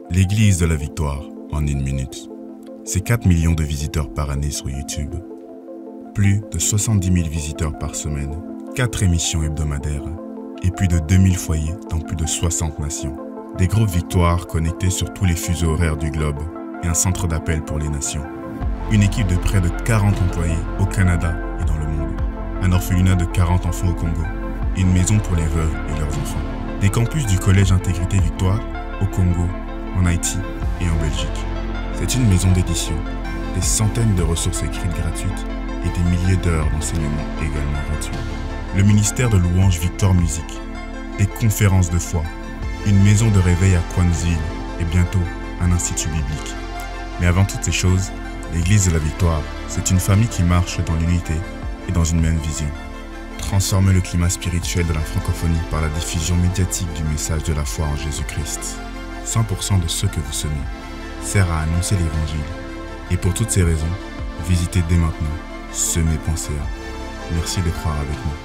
L'Église de la Victoire en 1 minute. C'est 4 millions de visiteurs par année sur YouTube. Plus de 70 000 visiteurs par semaine, 4 émissions hebdomadaires et plus de 2000 foyers dans plus de 60 nations. Des groupes Victoire connectés sur tous les fuseaux horaires du globe et un centre d'appel pour les nations. Une équipe de près de 40 employés au Canada et dans le monde. Un orphelinat de 40 enfants au Congo. Et une maison pour les veuves et leurs enfants. Des campus du Collège Intégrité Victoire au Congo, en Haïti et en Belgique. C'est une maison d'édition, des centaines de ressources écrites gratuites et des milliers d'heures d'enseignement également gratuits. Le ministère de louange Victoire Musique, des conférences de foi, une maison de réveil à Kwanzaa et bientôt un institut biblique. Mais avant toutes ces choses, l'Église de la Victoire, c'est une famille qui marche dans l'unité et dans une même vision. Transformer le climat spirituel de la francophonie par la diffusion médiatique du message de la foi en Jésus-Christ. 100% de ce que vous semez sert à annoncer l'Évangile. Et pour toutes ces raisons, visitez dès maintenant semer.ca. Merci de croire avec nous.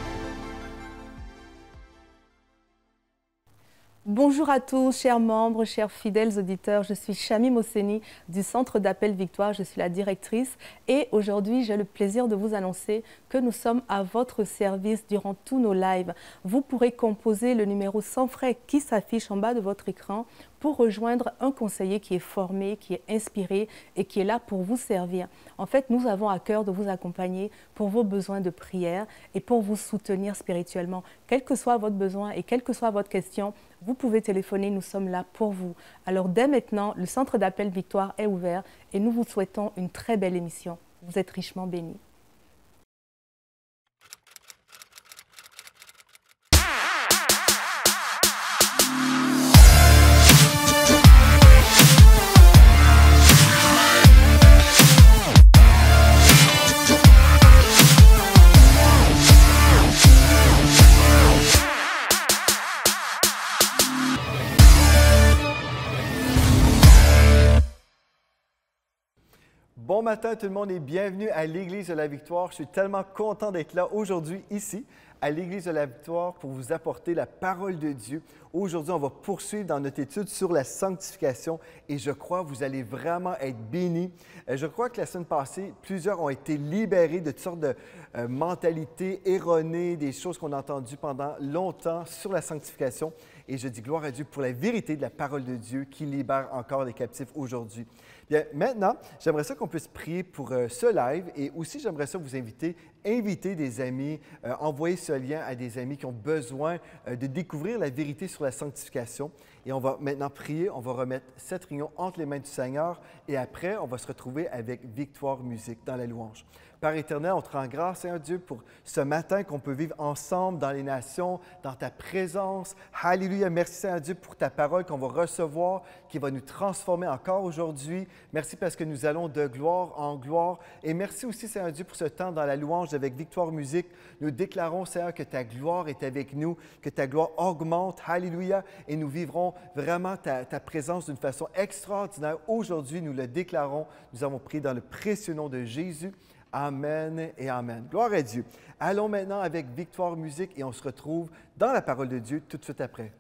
Bonjour à tous, chers membres, chers fidèles auditeurs. Je suis Chami Mosseni du Centre d'appel Victoire. Je suis la directrice et aujourd'hui, j'ai le plaisir de vous annoncer que nous sommes à votre service durant tous nos lives. Vous pourrez composer le numéro sans frais qui s'affiche en bas de votre écran pour rejoindre un conseiller qui est formé, qui est inspiré et qui est là pour vous servir. En fait, nous avons à cœur de vous accompagner pour vos besoins de prière et pour vous soutenir spirituellement. Quel que soit votre besoin et quelle que soit votre question, vous pouvez téléphoner, nous sommes là pour vous. Alors dès maintenant, le centre d'appel Victoire est ouvert et nous vous souhaitons une très belle émission. Vous êtes richement bénis. Bon matin tout le monde et bienvenue à l'Église de la Victoire. Je suis tellement content d'être là aujourd'hui, ici, à l'Église de la Victoire, pour vous apporter la parole de Dieu. Aujourd'hui, on va poursuivre dans notre étude sur la sanctification et je crois que vous allez vraiment être bénis. Je crois que la semaine passée, plusieurs ont été libérés de toutes sortes de mentalités erronées, des choses qu'on a entendues pendant longtemps sur la sanctification. Et je dis gloire à Dieu pour la vérité de la parole de Dieu qui libère encore les captifs aujourd'hui. Bien, maintenant, j'aimerais ça qu'on puisse prier pour ce live et aussi j'aimerais ça vous inviter des amis, envoyer ce lien à des amis qui ont besoin de découvrir la vérité sur la sanctification. Et on va maintenant prier, on va remettre cette réunion entre les mains du Seigneur et après, on va se retrouver avec Victoire Musique dans la louange. Père éternel, on te rend grâce, Seigneur Dieu, pour ce matin qu'on peut vivre ensemble dans les nations, dans ta présence. Alléluia. Merci, Seigneur Dieu, pour ta parole qu'on va recevoir, qui va nous transformer encore aujourd'hui. Merci parce que nous allons de gloire en gloire. Et merci aussi, Seigneur Dieu, pour ce temps dans la louange avec Victoire Musique. Nous déclarons, Seigneur, que ta gloire est avec nous, que ta gloire augmente. Alléluia. Et nous vivrons vraiment ta présence d'une façon extraordinaire. Aujourd'hui, nous le déclarons. Nous avons prié dans le précieux nom de Jésus. Amen et Amen. Gloire à Dieu. Allons maintenant avec Victoire Musique et on se retrouve dans la parole de Dieu tout de suite après.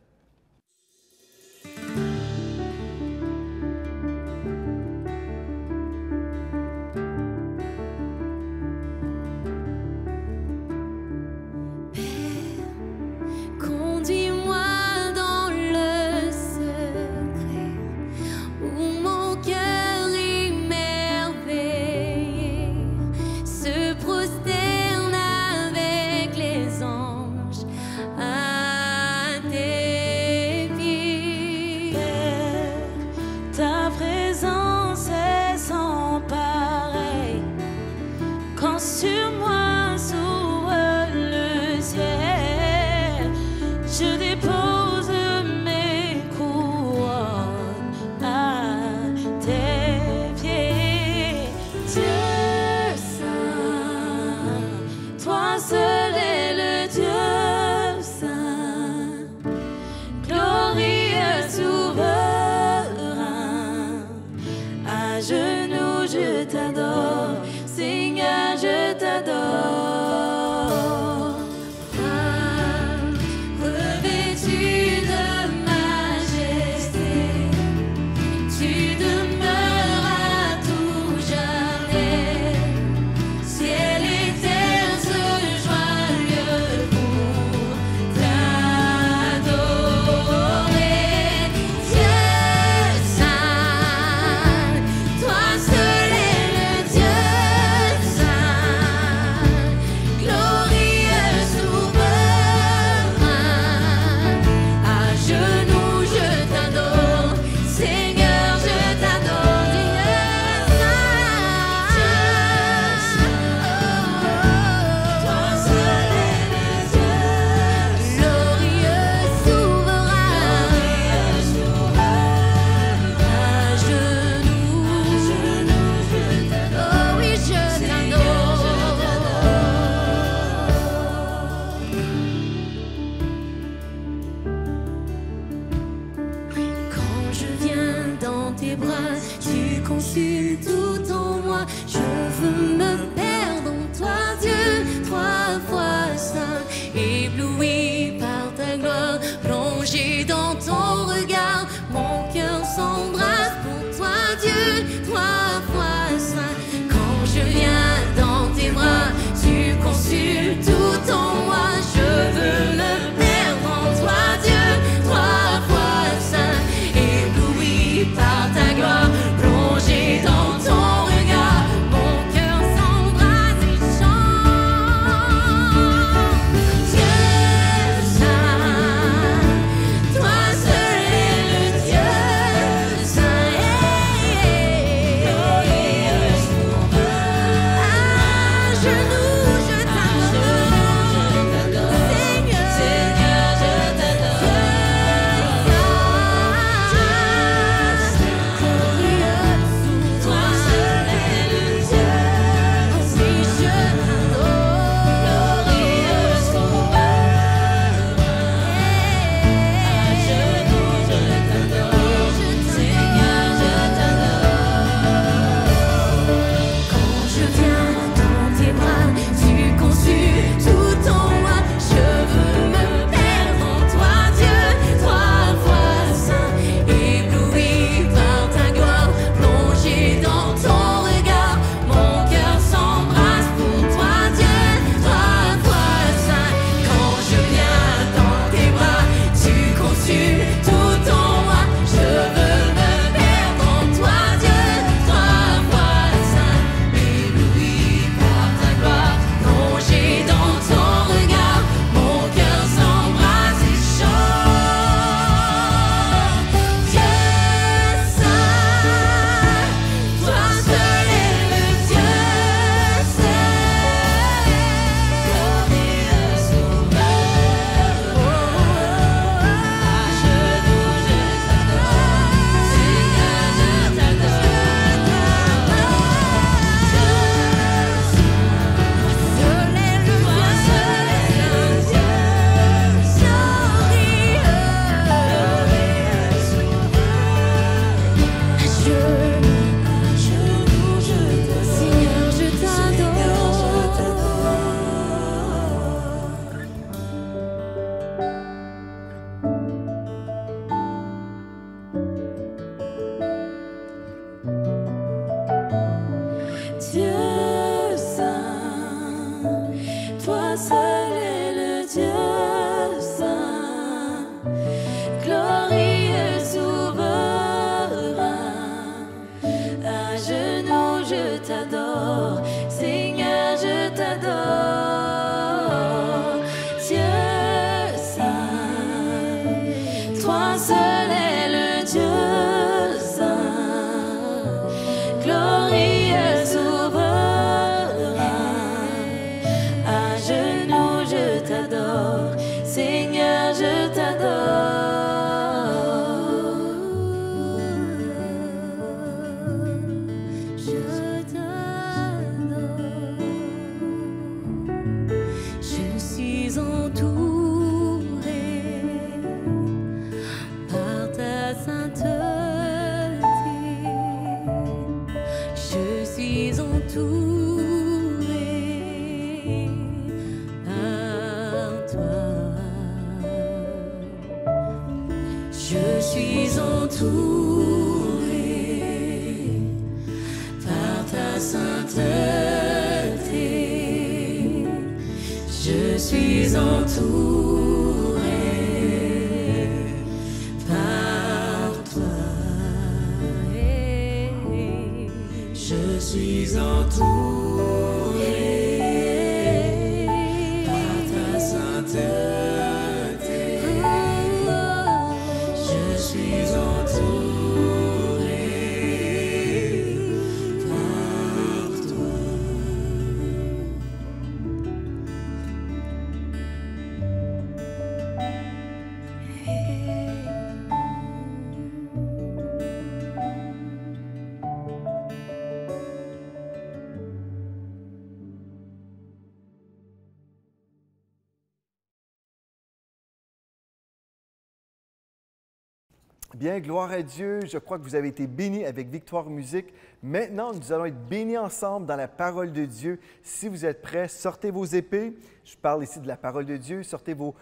Bien, gloire à Dieu. Je crois que vous avez été bénis avec Victoire Musique. Maintenant, nous allons être bénis ensemble dans la parole de Dieu. Si vous êtes prêts, sortez vos épées. Je parle ici de la parole de Dieu. Sortez vos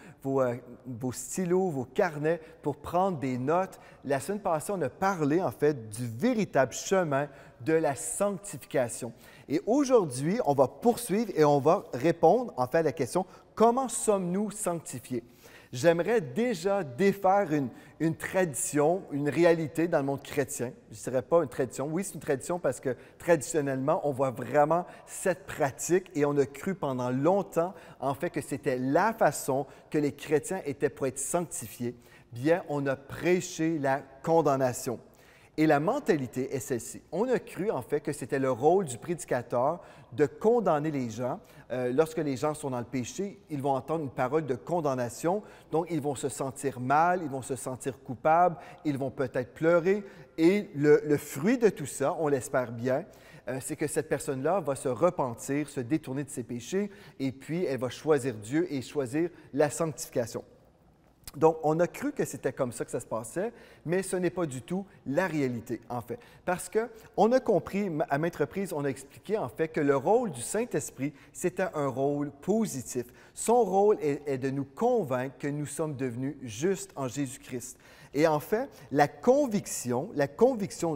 stylos, vos carnets pour prendre des notes. La semaine passée, on a parlé en fait du véritable chemin de la sanctification. Et aujourd'hui, on va poursuivre et on va répondre en fait à la question « Comment sommes-nous sanctifiés ?» J'aimerais déjà défaire une tradition, une réalité dans le monde chrétien. Je ne dirais pas une tradition. Oui, c'est une tradition parce que traditionnellement, on voit vraiment cette pratique et on a cru pendant longtemps, en fait, que c'était la façon que les chrétiens étaient pour être sanctifiés. Bien, on a prêché la condamnation. Et la mentalité est celle-ci. On a cru, en fait, que c'était le rôle du prédicateur de condamner les gens. Lorsque les gens sont dans le péché, ils vont entendre une parole de condamnation, donc ils vont se sentir mal, ils vont se sentir coupables, ils vont peut-être pleurer. Et le fruit de tout ça, on l'espère bien, c'est que cette personne-là va se repentir, se détourner de ses péchés, et puis elle va choisir Dieu et choisir la sanctification. Donc, on a cru que c'était comme ça que ça se passait, mais ce n'est pas du tout la réalité, en fait. Parce qu'on a compris, à maintes reprises, on a expliqué, en fait, que le rôle du Saint-Esprit, c'était un rôle positif. Son rôle est de nous convaincre que nous sommes devenus justes en Jésus-Christ. Et en fait, la conviction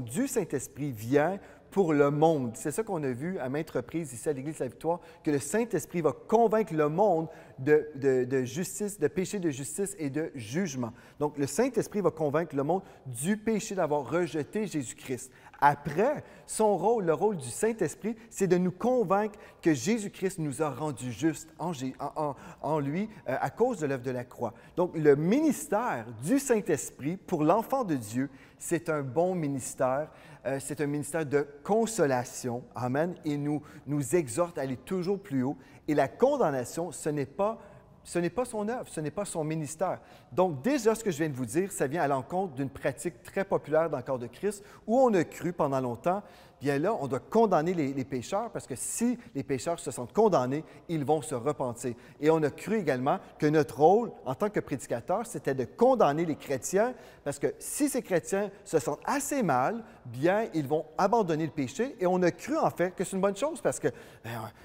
du Saint-Esprit vient pour le monde. C'est ça qu'on a vu à maintes reprises ici à l'Église de la Victoire, que le Saint-Esprit va convaincre le monde de justice, de péché, de justice et de jugement. Donc, le Saint-Esprit va convaincre le monde du péché d'avoir rejeté Jésus-Christ. Après, son rôle, le rôle du Saint-Esprit, c'est de nous convaincre que Jésus-Christ nous a rendus justes en lui à cause de l'œuvre de la croix. Donc, le ministère du Saint-Esprit pour l'enfant de Dieu, c'est un bon ministère. C'est un ministère de consolation. Amen. Et nous exhorte à aller toujours plus haut. Et la condamnation, ce n'est pas son œuvre, ce n'est pas son ministère. Donc, déjà, ce que je viens de vous dire, ça vient à l'encontre d'une pratique très populaire dans le corps de Christ, où on a cru pendant longtemps, bien là, on doit condamner les pécheurs, parce que si les pécheurs se sentent condamnés, ils vont se repentir. Et on a cru également que notre rôle, en tant que prédicateur, c'était de condamner les chrétiens, parce que si ces chrétiens se sentent assez mal, bien, ils vont abandonner le péché. Et on a cru, en fait, que c'est une bonne chose, parce que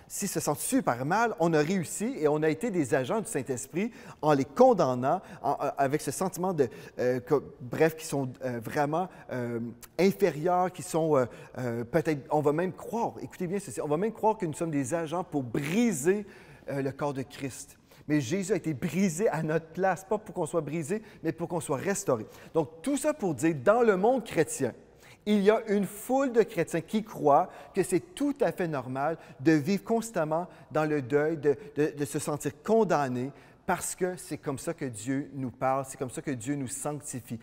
s'ils se sentent super mal, on a réussi et on a été des agents du Saint-Esprit en les condamnant, avec ce sentiment qui sont vraiment inférieurs, qui sont peut-être, on va même croire, écoutez bien ceci, on va même croire que nous sommes des agents pour briser le corps de Christ. Mais Jésus a été brisé à notre place, pas pour qu'on soit brisé, mais pour qu'on soit restauré. Donc, tout ça pour dire, dans le monde chrétien, il y a une foule de chrétiens qui croient que c'est tout à fait normal de vivre constamment dans le deuil, de se sentir condamné, parce que c'est comme ça que Dieu nous parle, c'est comme ça que Dieu nous sanctifie.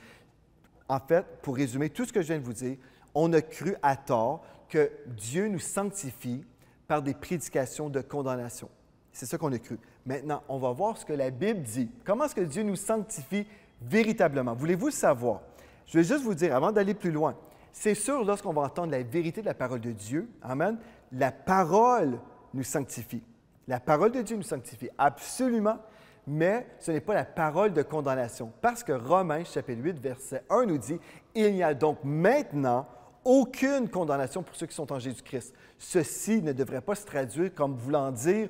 En fait, pour résumer tout ce que je viens de vous dire, on a cru à tort que Dieu nous sanctifie par des prédications de condamnation. C'est ça qu'on a cru. Maintenant, on va voir ce que la Bible dit. Comment est-ce que Dieu nous sanctifie véritablement? Voulez-vous le savoir? Je vais juste vous dire, avant d'aller plus loin, c'est sûr, lorsqu'on va entendre la vérité de la parole de Dieu, amen, la parole nous sanctifie. La parole de Dieu nous sanctifie, absolument, mais ce n'est pas la parole de condamnation. Parce que Romains, chapitre 8, verset 1 nous dit, « Il n'y a donc maintenant aucune condamnation pour ceux qui sont en Jésus-Christ. » Ceci ne devrait pas se traduire comme voulant dire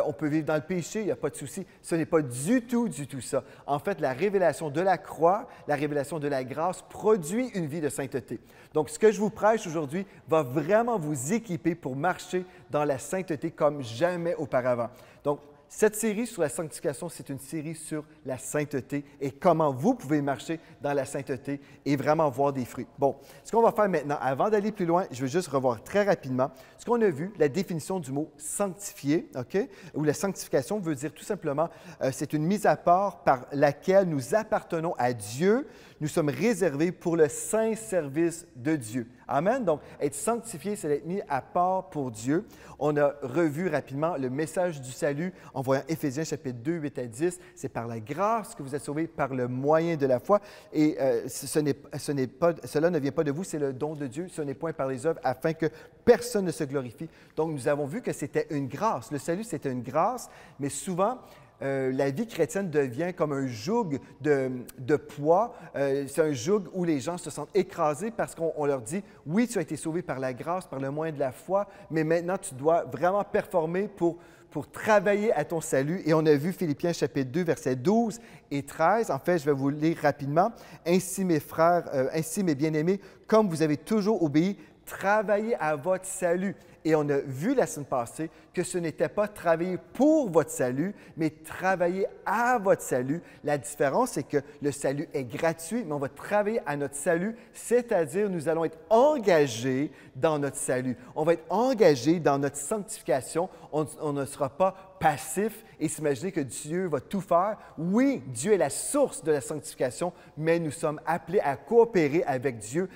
on peut vivre dans le péché, il n'y a pas de souci. Ce n'est pas du tout ça. En fait, la révélation de la croix, la révélation de la grâce produit une vie de sainteté. Donc, ce que je vous prêche aujourd'hui va vraiment vous équiper pour marcher dans la sainteté comme jamais auparavant. Donc, cette série sur la sanctification, c'est une série sur la sainteté et comment vous pouvez marcher dans la sainteté et vraiment voir des fruits. Bon, ce qu'on va faire maintenant, avant d'aller plus loin, je vais juste revoir très rapidement ce qu'on a vu, la définition du mot « sanctifier », OK? Où la sanctification veut dire tout simplement, c'est une mise à part par laquelle nous appartenons à Dieu, nous sommes réservés pour le saint service de Dieu. Amen? Donc, être sanctifié, c'est d'être mis à part pour Dieu. On a revu rapidement le message du salut en voyant Éphésiens chapitre 2, 8 à 10. C'est par la grâce que vous êtes sauvés par le moyen de la foi. Et cela ne vient pas de vous, c'est le don de Dieu. Ce n'est point par les œuvres afin que personne ne se glorifie. Donc, nous avons vu que c'était une grâce. Le salut, c'était une grâce, mais souvent, la vie chrétienne devient comme un joug de poids. C'est un joug où les gens se sentent écrasés parce qu'on leur dit « Oui, tu as été sauvé par la grâce, par le moyen de la foi, mais maintenant tu dois vraiment performer pour travailler à ton salut. » Et on a vu Philippiens chapitre 2, versets 12 et 13. En fait, je vais vous le lire rapidement. « Ainsi, mes frères, ainsi, mes bien-aimés, comme vous avez toujours obéi, travaillez à votre salut. » Et on a vu la semaine passée que ce n'était pas travailler pour votre salut, mais travailler à votre salut. La différence, c'est que le salut est gratuit, mais on va travailler à notre salut, c'est-à-dire nous allons être engagés dans notre salut. On va être engagés dans notre sanctification. On ne sera pas passif et s'imaginer que Dieu va tout faire. Oui, Dieu est la source de la sanctification, mais nous sommes appelés à coopérer avec Dieu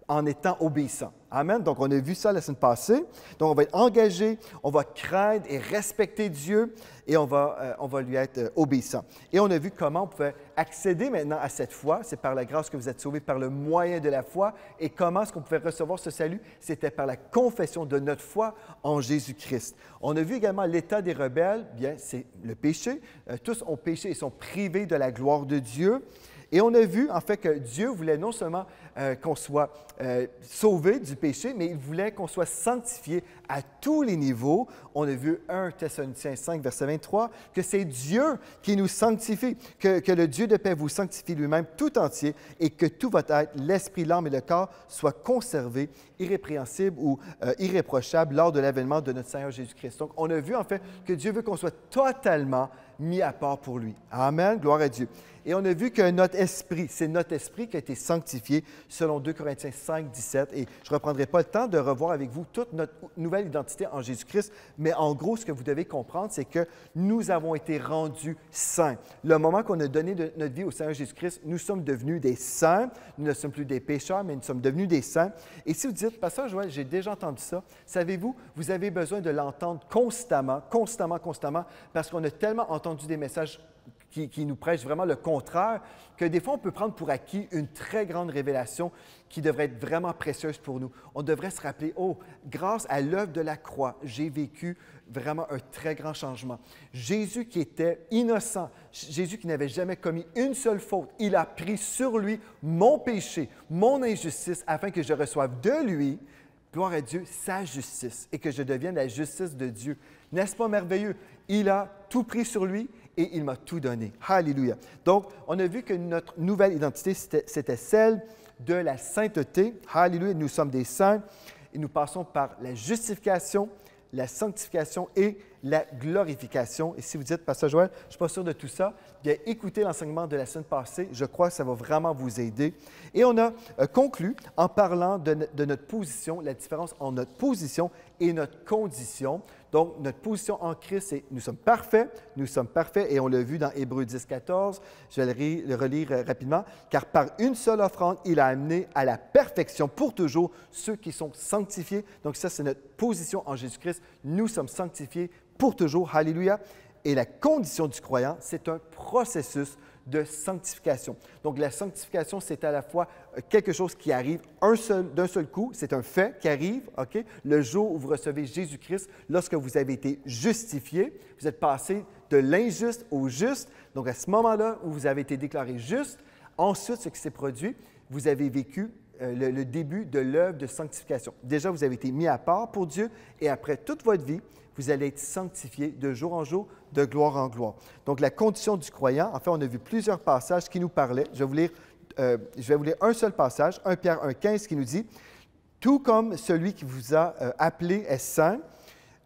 en étant obéissant. Amen. Donc, on a vu ça la semaine passée. Donc, on va être engagé, on va craindre et respecter Dieu et on va lui être obéissant. Et on a vu comment on pouvait accéder maintenant à cette foi. C'est par la grâce que vous êtes sauvés par le moyen de la foi. Et comment est-ce qu'on pouvait recevoir ce salut? C'était par la confession de notre foi en Jésus-Christ. On a vu également l'état des rebelles. Bien, c'est le péché. Tous ont péché et sont privés de la gloire de Dieu. Et on a vu, en fait, que Dieu voulait non seulement qu'on soit sauvé du péché, mais il voulait qu'on soit sanctifié à tous les niveaux. On a vu 1 Thessaloniciens 5, verset 23, que c'est Dieu qui nous sanctifie, que le Dieu de paix vous sanctifie lui-même tout entier et que tout votre être, l'esprit, l'âme et le corps soient conservés, irrépréhensibles ou irréprochables lors de l'avènement de notre Seigneur Jésus-Christ. Donc, on a vu, en fait, que Dieu veut qu'on soit totalement mis à part pour lui. Amen, gloire à Dieu. Et on a vu que notre esprit, c'est notre esprit qui a été sanctifié selon 2 Corinthiens 5, 17. Et je ne reprendrai pas le temps de revoir avec vous toute notre nouvelle identité en Jésus-Christ, mais en gros, ce que vous devez comprendre, c'est que nous avons été rendus saints. Le moment qu'on a donné notre vie au Seigneur Jésus-Christ, nous sommes devenus des saints. Nous ne sommes plus des pécheurs, mais nous sommes devenus des saints. Et si vous dites, Pasteur Joël, j'ai déjà entendu ça, savez-vous, vous avez besoin de l'entendre constamment, parce qu'on a tellement entendu des messages qui nous prêchent vraiment le contraire, que des fois, on peut prendre pour acquis une très grande révélation qui devrait être vraiment précieuse pour nous. On devrait se rappeler, oh, grâce à l'œuvre de la croix, j'ai vécu vraiment un très grand changement. Jésus qui était innocent, Jésus qui n'avait jamais commis une seule faute, il a pris sur lui mon péché, mon injustice, afin que je reçoive de lui, gloire à Dieu, sa justice, et que je devienne la justice de Dieu. N'est-ce pas merveilleux? Il a tout pris sur lui et il m'a tout donné. Alléluia. Donc, on a vu que notre nouvelle identité, c'était celle de la sainteté. Alléluia. Nous sommes des saints et nous passons par la justification, la sanctification et la glorification. Et si vous dites, Pasteur Joël, je ne suis pas sûr de tout ça, bien, écoutez l'enseignement de la semaine passée. Je crois que ça va vraiment vous aider. Et on a conclu en parlant de notre position, la différence entre notre position et notre condition. Donc, notre position en Christ, c'est nous sommes parfaits, et on l'a vu dans Hébreux 10, 14. Je vais le relire rapidement. Car par une seule offrande, il a amené à la perfection pour toujours ceux qui sont sanctifiés. Donc, ça, c'est notre position en Jésus-Christ. Nous sommes sanctifiés pour toujours. Alléluia. Et la condition du croyant, c'est un processus de sanctification. Donc, la sanctification, c'est à la fois quelque chose qui arrive d'un seul coup, c'est un fait qui arrive, OK? Le jour où vous recevez Jésus-Christ, lorsque vous avez été justifié, vous êtes passé de l'injuste au juste. Donc, à ce moment-là où vous avez été déclaré juste, ensuite, ce qui s'est produit, vous avez vécu le début de l'œuvre de sanctification. Déjà, vous avez été mis à part pour Dieu et après toute votre vie, vous allez être sanctifié de jour en jour, de gloire en gloire. Donc, la condition du croyant, en fait, on a vu plusieurs passages qui nous parlaient. Je vais vous lire un seul passage, 1 Pierre 1,15, qui nous dit « Tout comme celui qui vous a appelé est saint,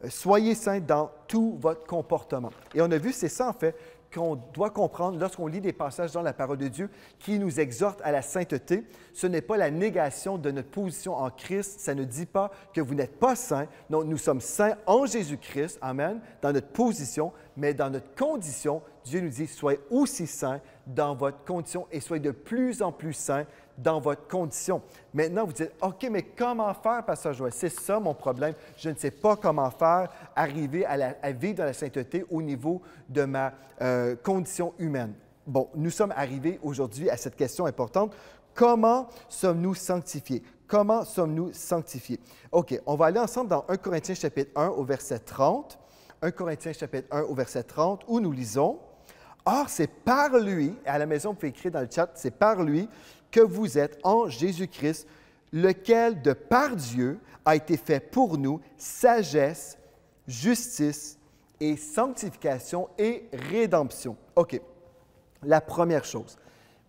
soyez saints dans tout votre comportement. » Et on a vu, c'est ça, en fait, qu'on doit comprendre lorsqu'on lit des passages dans la parole de Dieu qui nous exhortent à la sainteté. Ce n'est pas la négation de notre position en Christ. Ça ne dit pas que vous n'êtes pas saints. Non, nous sommes saints en Jésus-Christ, amen, dans notre position, mais dans notre condition, Dieu nous dit, soyez aussi saints dans votre condition et soyez de plus en plus saints dans votre condition. Maintenant, vous dites, OK, mais comment faire, Pasteur Joël? C'est ça mon problème. Je ne sais pas comment faire, arriver à vivre dans la sainteté au niveau de ma condition humaine. Bon, nous sommes arrivés aujourd'hui à cette question importante. Comment sommes-nous sanctifiés? Comment sommes-nous sanctifiés? OK, on va aller ensemble dans 1 Corinthiens chapitre 1 au verset 30. 1 Corinthiens chapitre 1 au verset 30, où nous lisons, « Or, c'est par lui, à la maison, vous pouvez écrire dans le chat, c'est par lui que vous êtes en Jésus-Christ, lequel, de par Dieu, a été fait pour nous sagesse, justice et sanctification et rédemption. » OK, la première chose,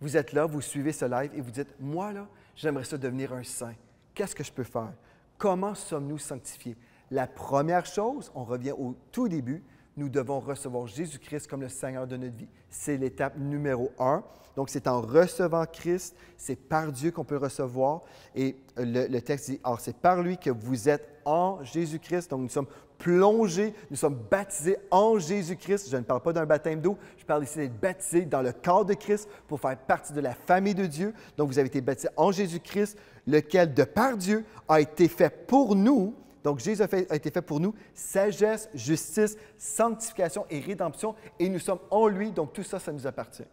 vous êtes là, vous suivez ce live et vous dites, « Moi, là, j'aimerais ça devenir un saint. Qu'est-ce que je peux faire? Comment sommes-nous sanctifiés? » La première chose, on revient au tout début, nous devons recevoir Jésus-Christ comme le Seigneur de notre vie. C'est l'étape numéro 1. Donc, c'est en recevant Christ, c'est par Dieu qu'on peut le recevoir. Et le texte dit, « Or, c'est par lui que vous êtes en Jésus-Christ. » Donc, nous sommes plongés, nous sommes baptisés en Jésus-Christ. Je ne parle pas d'un baptême d'eau, je parle ici d'être baptisés dans le corps de Christ pour faire partie de la famille de Dieu. Donc, vous avez été baptisés en Jésus-Christ, lequel, de par Dieu, a été fait pour nous. Donc, Jésus a été fait pour nous, sagesse, justice, sanctification et rédemption, et nous sommes en lui, donc tout ça, ça nous appartient.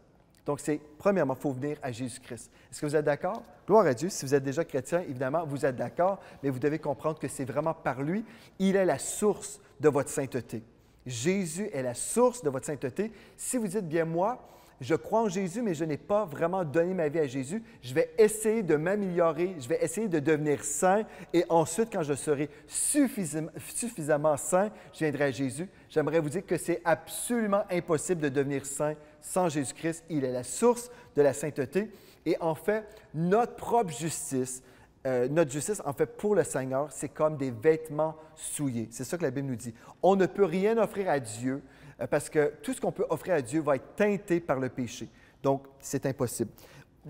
Donc, premièrement, il faut venir à Jésus-Christ. Est-ce que vous êtes d'accord? Gloire à Dieu. Si vous êtes déjà chrétien, évidemment, vous êtes d'accord, mais vous devez comprendre que c'est vraiment par lui. Il est la source de votre sainteté. Jésus est la source de votre sainteté. Si vous dites, bien moi, je crois en Jésus, mais je n'ai pas vraiment donné ma vie à Jésus, je vais essayer de m'améliorer, je vais essayer de devenir saint, et ensuite, quand je serai suffisamment saint, je viendrai à Jésus. J'aimerais vous dire que c'est absolument impossible de devenir saint sans Jésus-Christ. Il est la source de la sainteté. Et en fait, notre propre justice, en fait, pour le Seigneur, c'est comme des vêtements souillés. C'est ça que la Bible nous dit. On ne peut rien offrir à Dieu parce que tout ce qu'on peut offrir à Dieu va être teinté par le péché. Donc, c'est impossible.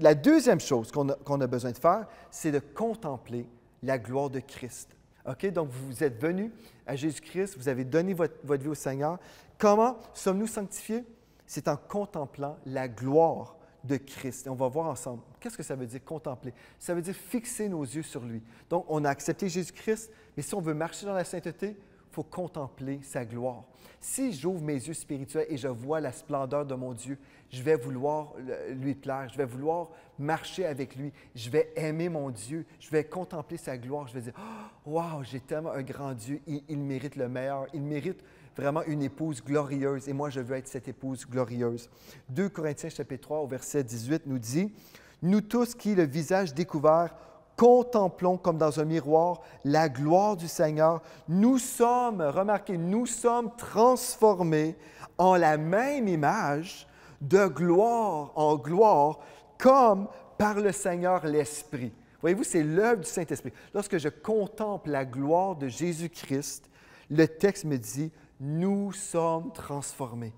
La deuxième chose qu'on a besoin de faire, c'est de contempler la gloire de Christ. OK? Donc, vous êtes venus à Jésus-Christ, vous avez donné votre vie au Seigneur. Comment sommes-nous sanctifiés? C'est en contemplant la gloire de Christ. Et on va voir ensemble. Qu'est-ce que ça veut dire contempler? Ça veut dire fixer nos yeux sur lui. Donc, on a accepté Jésus-Christ, mais si on veut marcher dans la sainteté, il faut contempler sa gloire. Si j'ouvre mes yeux spirituels et je vois la splendeur de mon Dieu, je vais vouloir lui plaire, je vais vouloir marcher avec lui, je vais aimer mon Dieu, je vais contempler sa gloire, je vais dire « Wow, j'ai tellement un grand Dieu, il mérite le meilleur, il mérite vraiment une épouse glorieuse et moi je veux être cette épouse glorieuse. » 2 Corinthiens chapitre 3 au verset 18 nous dit « Nous tous qui, le visage découvert, contemplons comme dans un miroir la gloire du Seigneur, nous sommes, remarquez, nous sommes transformés en la même image de gloire en gloire comme par le Seigneur l'Esprit. » Voyez-vous, c'est l'œuvre du Saint-Esprit. Lorsque je contemple la gloire de Jésus-Christ, le texte me dit « Nous sommes transformés ».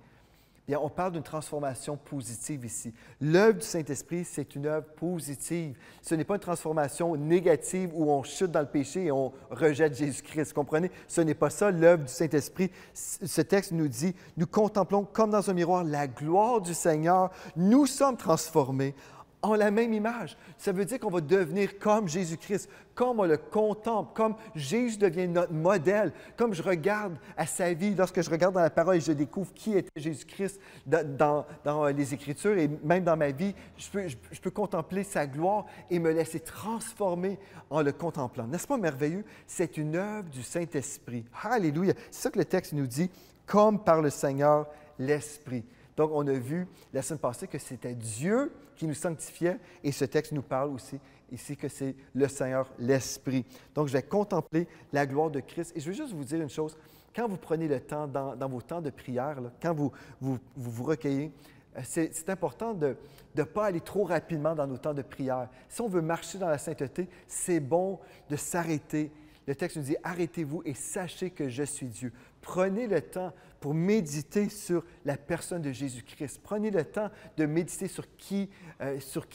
Bien, on parle d'une transformation positive ici. L'œuvre du Saint-Esprit, c'est une œuvre positive. Ce n'est pas une transformation négative où on chute dans le péché et on rejette Jésus-Christ. Comprenez? Ce n'est pas ça l'œuvre du Saint-Esprit. Ce texte nous dit, nous contemplons comme dans un miroir la gloire du Seigneur. Nous sommes transformés en la même image. Ça veut dire qu'on va devenir comme Jésus-Christ, comme on le contemple, comme Jésus devient notre modèle, comme je regarde à sa vie, lorsque je regarde dans la parole et je découvre qui était Jésus-Christ dans les Écritures et même dans ma vie, je peux contempler sa gloire et me laisser transformer en le contemplant. N'est-ce pas merveilleux? C'est une œuvre du Saint-Esprit. Alléluia! C'est ça que le texte nous dit, comme par le Seigneur l'Esprit. Donc, on a vu la semaine passée que c'était Dieu qui nous sanctifiait et ce texte nous parle aussi ici que c'est le Seigneur, l'Esprit. Donc, je vais contempler la gloire de Christ. Et je veux juste vous dire une chose. Quand vous prenez le temps dans vos temps de prière, là, quand vous recueillez, c'est important de ne pas aller trop rapidement dans nos temps de prière. Si on veut marcher dans la sainteté, c'est bon de s'arrêter. Le texte nous dit « Arrêtez-vous et sachez que je suis Dieu ». Prenez le temps pour méditer sur la personne de Jésus-Christ. Prenez le temps de méditer sur qui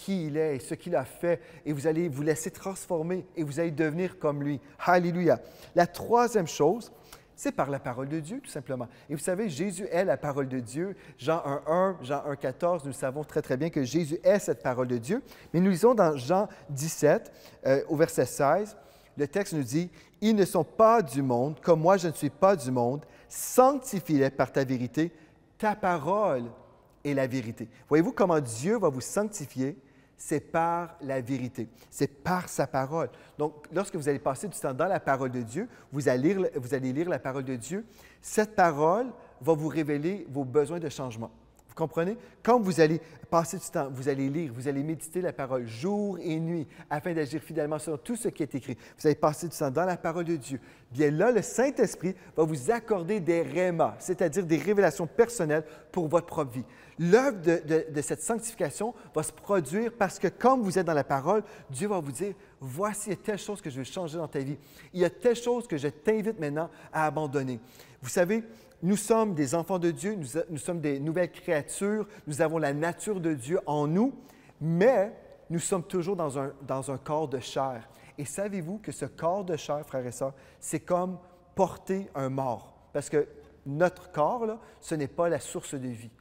il est et ce qu'il a fait, et vous allez vous laisser transformer et vous allez devenir comme lui. Alléluia! La troisième chose, c'est par la parole de Dieu, tout simplement. Et vous savez, Jésus est la parole de Dieu. Jean 1,1, Jean 1,14, nous savons très, très bien que Jésus est cette parole de Dieu. Mais nous lisons dans Jean 17, au verset 16, le texte nous dit « Ils ne sont pas du monde, comme moi je ne suis pas du monde. Sanctifie-les par ta vérité. Ta parole est la vérité. » Voyez-vous comment Dieu va vous sanctifier? C'est par la vérité. C'est par sa parole. Donc, lorsque vous allez passer du temps dans la parole de Dieu, vous allez lire la parole de Dieu. Cette parole va vous révéler vos besoins de changement. Vous comprenez? Quand vous allez passer du temps, vous allez lire, vous allez méditer la parole jour et nuit afin d'agir fidèlement sur tout ce qui est écrit. Vous allez passer du temps dans la parole de Dieu. Bien là, le Saint-Esprit va vous accorder des rémas, c'est-à-dire des révélations personnelles pour votre propre vie. L'œuvre de cette sanctification va se produire parce que comme vous êtes dans la parole, Dieu va vous dire, voici, il y a telle chose que je veux changer dans ta vie. Il y a telle chose que je t'invite maintenant à abandonner. Vous savez, nous sommes des enfants de Dieu, nous sommes des nouvelles créatures, nous avons la nature de Dieu en nous, mais nous sommes toujours dans un corps de chair. Et savez-vous que ce corps de chair, frères et sœurs, c'est comme porter un mort. Parce que notre corps, là, ce n'est pas la source de vie.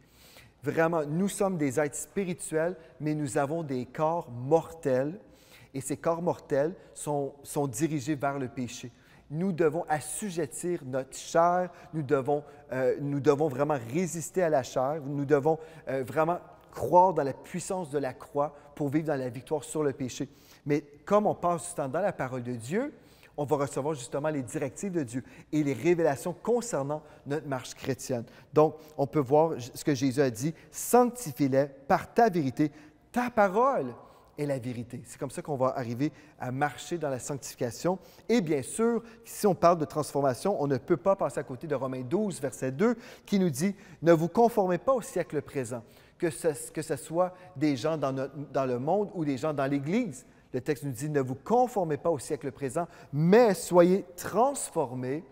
Vraiment, nous sommes des êtres spirituels, mais nous avons des corps mortels. Et ces corps mortels sont dirigés vers le péché. Nous devons assujettir notre chair, nous devons vraiment résister à la chair, nous devons vraiment croire dans la puissance de la croix pour vivre dans la victoire sur le péché. Mais comme on passe du temps dans la parole de Dieu, on va recevoir justement les directives de Dieu et les révélations concernant notre marche chrétienne. Donc, on peut voir ce que Jésus a dit, « Sanctifie-les par ta vérité, ta parole est la vérité. » C'est comme ça qu'on va arriver à marcher dans la sanctification. Et bien sûr, si on parle de transformation, on ne peut pas passer à côté de Romains 12, verset 2, qui nous dit « Ne vous conformez pas au siècle présent, que ce soit des gens dans le monde ou des gens dans l'Église. » Le texte nous dit « Ne vous conformez pas au siècle présent, mais soyez transformés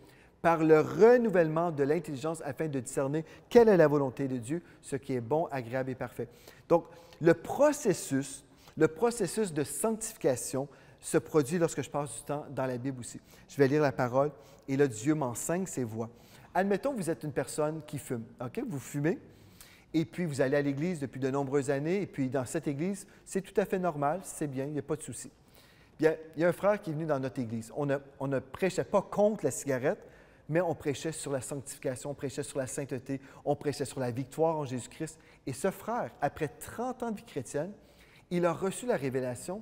par le renouvellement de l'intelligence afin de discerner quelle est la volonté de Dieu, ce qui est bon, agréable et parfait. » Donc, le processus de sanctification se produit lorsque je passe du temps dans la Bible aussi. Je vais lire la parole et là, Dieu m'enseigne ses voies. Admettons que vous êtes une personne qui fume. OK? Vous fumez. Et puis, vous allez à l'Église depuis de nombreuses années, et puis dans cette Église, c'est tout à fait normal, c'est bien, il n'y a pas de souci. Bien, il y a un frère qui est venu dans notre Église. On ne prêchait pas contre la cigarette, mais on prêchait sur la sanctification, on prêchait sur la sainteté, on prêchait sur la victoire en Jésus-Christ. Et ce frère, après 30 ans de vie chrétienne, il a reçu la révélation,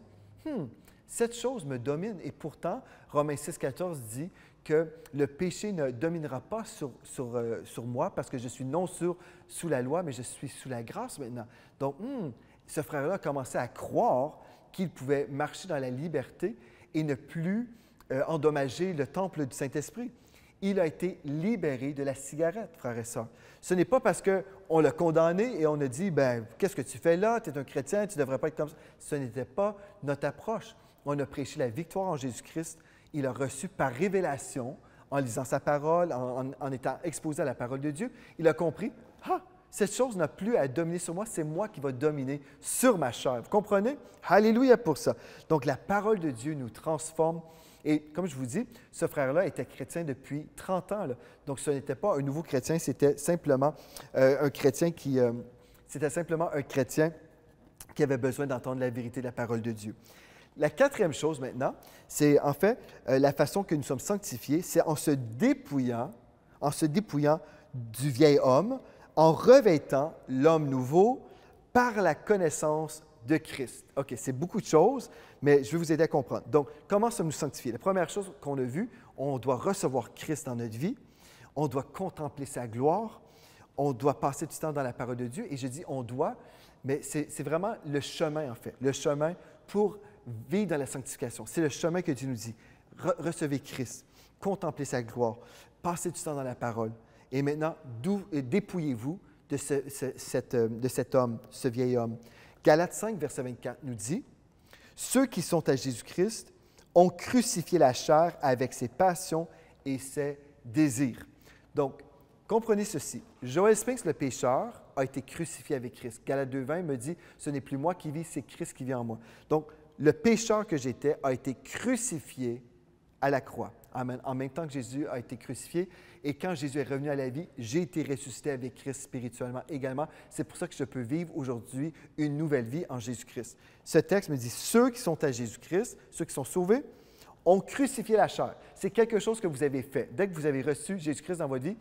cette chose me domine. Et pourtant, Romains 6, 14 dit que le péché ne dominera pas sur moi parce que je suis non sous la loi, mais je suis sous la grâce maintenant. Donc, ce frère-là a commencé à croire qu'il pouvait marcher dans la liberté et ne plus endommager le temple du Saint-Esprit. Il a été libéré de la cigarette, frères et sœurs. Ce n'est pas parce qu'on l'a condamné et on a dit, « Bien, qu'est-ce que tu fais là? Tu es un chrétien, tu ne devrais pas être comme ça. » Ce n'était pas notre approche. On a prêché la victoire en Jésus-Christ. Il a reçu par révélation, en lisant sa parole, en étant exposé à la parole de Dieu, il a compris, « Ah, cette chose n'a plus à dominer sur moi, c'est moi qui va dominer sur ma chair. » Vous comprenez? Alléluia pour ça. Donc, la parole de Dieu nous transforme. Et comme je vous dis, ce frère-là était chrétien depuis 30 ans. Là. Donc, ce n'était pas un nouveau chrétien, c'était simplement un chrétien qui avait besoin d'entendre la vérité de la parole de Dieu. La quatrième chose maintenant, c'est en fait la façon que nous sommes sanctifiés, c'est en se dépouillant du vieil homme, en revêtant l'homme nouveau par la connaissance de Christ. OK, c'est beaucoup de choses, mais je vais vous aider à comprendre. Donc, comment sommes-nous sanctifiés? La première chose qu'on a vue, on doit recevoir Christ dans notre vie, on doit contempler sa gloire, on doit passer du temps dans la parole de Dieu, et je dis on doit, mais c'est vraiment le chemin en fait, le chemin pour vivre dans la sanctification. C'est le chemin que Dieu nous dit. Recevez Christ, contemplez sa gloire, passez du temps dans la parole, et maintenant, dépouillez-vous de cet homme, ce vieil homme. Galates 5, verset 24 nous dit, « Ceux qui sont à Jésus-Christ ont crucifié la chair avec ses passions et ses désirs. » Donc, comprenez ceci. Joel Spinks, le pécheur, a été crucifié avec Christ. Galates 2, 20 me dit, « Ce n'est plus moi qui vis, c'est Christ qui vit en moi. » Donc, le pécheur que j'étais a été crucifié à la croix. Amen. En même temps que Jésus a été crucifié. Et quand Jésus est revenu à la vie, j'ai été ressuscité avec Christ spirituellement également. C'est pour ça que je peux vivre aujourd'hui une nouvelle vie en Jésus-Christ. Ce texte me dit, ceux qui sont à Jésus-Christ, ceux qui sont sauvés, ont crucifié la chair. C'est quelque chose que vous avez fait. Dès que vous avez reçu Jésus-Christ dans votre vie,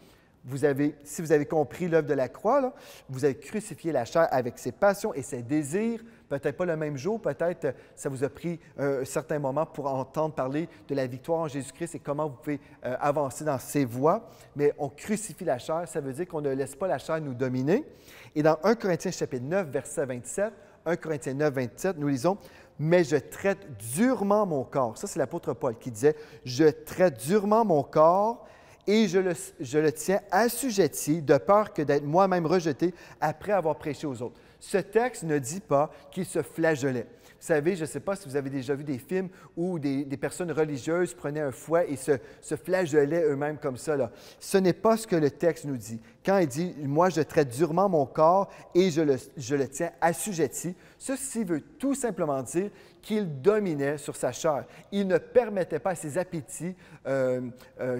si vous avez compris l'œuvre de la croix, là, vous avez crucifié la chair avec ses passions et ses désirs. Peut-être pas le même jour, peut-être ça vous a pris un certain moment pour entendre parler de la victoire en Jésus-Christ et comment vous pouvez avancer dans ses voies. Mais on crucifie la chair, ça veut dire qu'on ne laisse pas la chair nous dominer. Et dans 1 Corinthiens chapitre 9, verset 27, 1 Corinthiens 9, 27, nous lisons « Mais je traite durement mon corps. » Ça, c'est l'apôtre Paul qui disait « Je traite durement mon corps et je le tiens assujetti de peur que d'être moi-même rejeté après avoir prêché aux autres. » Ce texte ne dit pas qu'il se flagellait. Vous savez, je ne sais pas si vous avez déjà vu des films où des personnes religieuses prenaient un fouet et se flagellaient eux-mêmes comme ça, là. Ce n'est pas ce que le texte nous dit. Quand il dit « Moi, je traite durement mon corps et je le tiens assujetti », ceci veut tout simplement dire qu'il dominait sur sa chair. Il ne permettait pas à ses appétits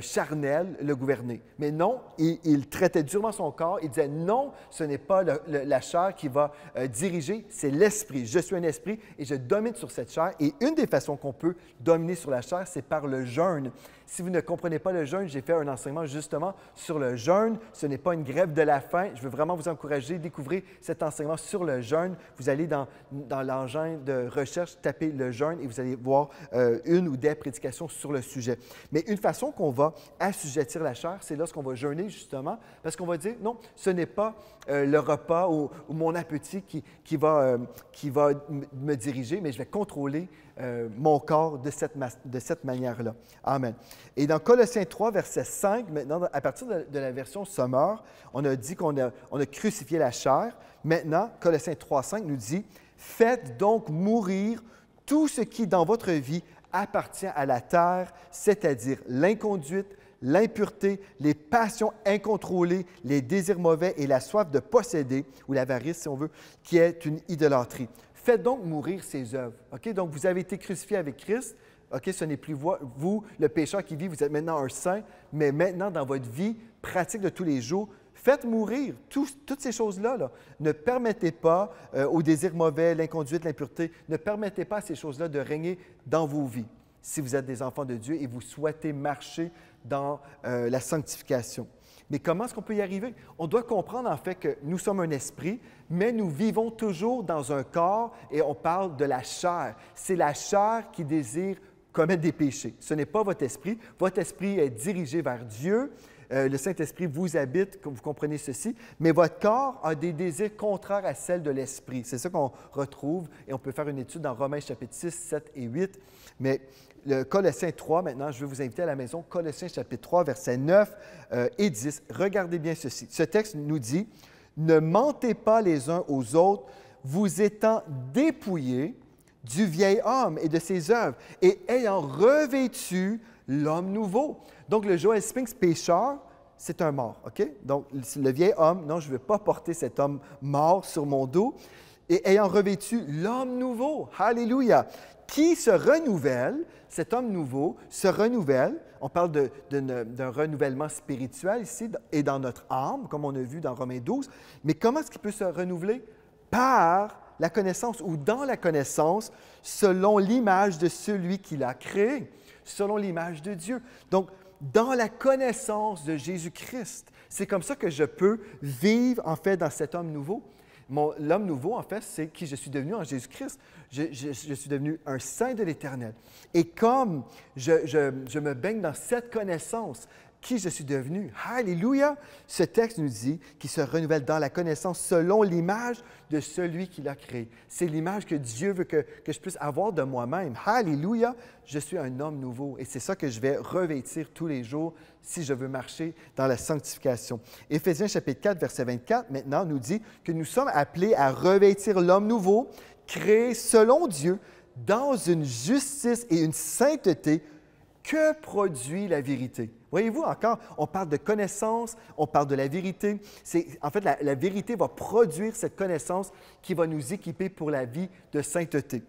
charnels le gouverner. Mais non, il traitait durement son corps. Il disait non, ce n'est pas la chair qui va diriger, c'est l'esprit. Je suis un esprit et je domine sur cette chair. Et une des façons qu'on peut dominer sur la chair, c'est par le jeûne. Si vous ne comprenez pas le jeûne, j'ai fait un enseignement justement sur le jeûne. Ce n'est pas une grève de la faim. Je veux vraiment vous encourager à découvrir cet enseignement sur le jeûne. Vous allez dans l'engin de recherche, taper le jeûne et vous allez voir une ou des prédications sur le sujet. Mais une façon qu'on va assujettir la chair, c'est lorsqu'on va jeûner justement, parce qu'on va dire non, ce n'est pas le repas ou mon appétit qui va me diriger, mais je vais contrôler mon corps de cette manière-là. Amen. Et dans Colossiens 3, verset 5, maintenant, à partir de la version Sommaire, on a dit qu'on a crucifié la chair. Maintenant, Colossiens 3, 5 nous dit « Faites donc mourir tout ce qui, dans votre vie, appartient à la terre, c'est-à-dire l'inconduite, l'impureté, les passions incontrôlées, les désirs mauvais et la soif de posséder, ou l'avarice, si on veut, qui est une idolâtrie. Faites donc mourir ces œuvres. Okay? Donc, vous avez été crucifié avec Christ. Okay? Ce n'est plus vous, le pécheur qui vit, vous êtes maintenant un saint, mais maintenant, dans votre vie pratique de tous les jours, faites mourir toutes ces choses-là. Là. Ne permettez pas aux désirs mauvais, l'inconduite, l'impureté, ne permettez pas à ces choses-là de régner dans vos vies. Si vous êtes des enfants de Dieu et vous souhaitez marcher dans la sanctification. Mais comment est-ce qu'on peut y arriver? On doit comprendre en fait que nous sommes un esprit, mais nous vivons toujours dans un corps et on parle de la chair. C'est la chair qui désire commettre des péchés. Ce n'est pas votre esprit. Votre esprit est dirigé vers Dieu. Le Saint-Esprit vous habite, comme vous comprenez ceci, mais votre corps a des désirs contraires à celles de l'esprit. C'est ça qu'on retrouve et on peut faire une étude dans Romains chapitre 6, 7 et 8. Mais le Colossiens 3, maintenant, je vais vous inviter à la maison, Colossiens chapitre 3, versets 9 et 10. Regardez bien ceci. Ce texte nous dit « Ne mentez pas les uns aux autres, vous étant dépouillés du vieil homme et de ses œuvres, et ayant revêtu l'homme nouveau. » Donc, le Joel Spinks pécheur, c'est un mort, OK? Donc, le vieil homme, non, je ne veux pas porter cet homme mort sur mon dos, et ayant revêtu l'homme nouveau, alléluia, qui se renouvelle, cet homme nouveau se renouvelle, on parle d'un renouvellement spirituel ici, et dans notre âme, comme on a vu dans Romains 12, mais comment est-ce qu'il peut se renouveler? Par la connaissance ou dans la connaissance, selon l'image de celui qui l'a créé, selon l'image de Dieu. Donc, dans la connaissance de Jésus-Christ. C'est comme ça que je peux vivre, en fait, dans cet homme nouveau. L'homme nouveau, en fait, c'est qui je suis devenu en Jésus-Christ. Je suis devenu un saint de l'Éternel. Et comme je me baigne dans cette connaissance, qui je suis devenu. Alléluia! Ce texte nous dit qu'il se renouvelle dans la connaissance selon l'image de celui qui l'a créé. C'est l'image que Dieu veut que je puisse avoir de moi-même. Alléluia! Je suis un homme nouveau et c'est ça que je vais revêtir tous les jours si je veux marcher dans la sanctification. Éphésiens chapitre 4, verset 24, maintenant, nous dit que nous sommes appelés à revêtir l'homme nouveau, créé selon Dieu, dans une justice et une sainteté que produit la vérité. Voyez-vous, encore, on parle de connaissance, on parle de la vérité. En fait, la vérité va produire cette connaissance qui va nous équiper pour la vie de sainteté.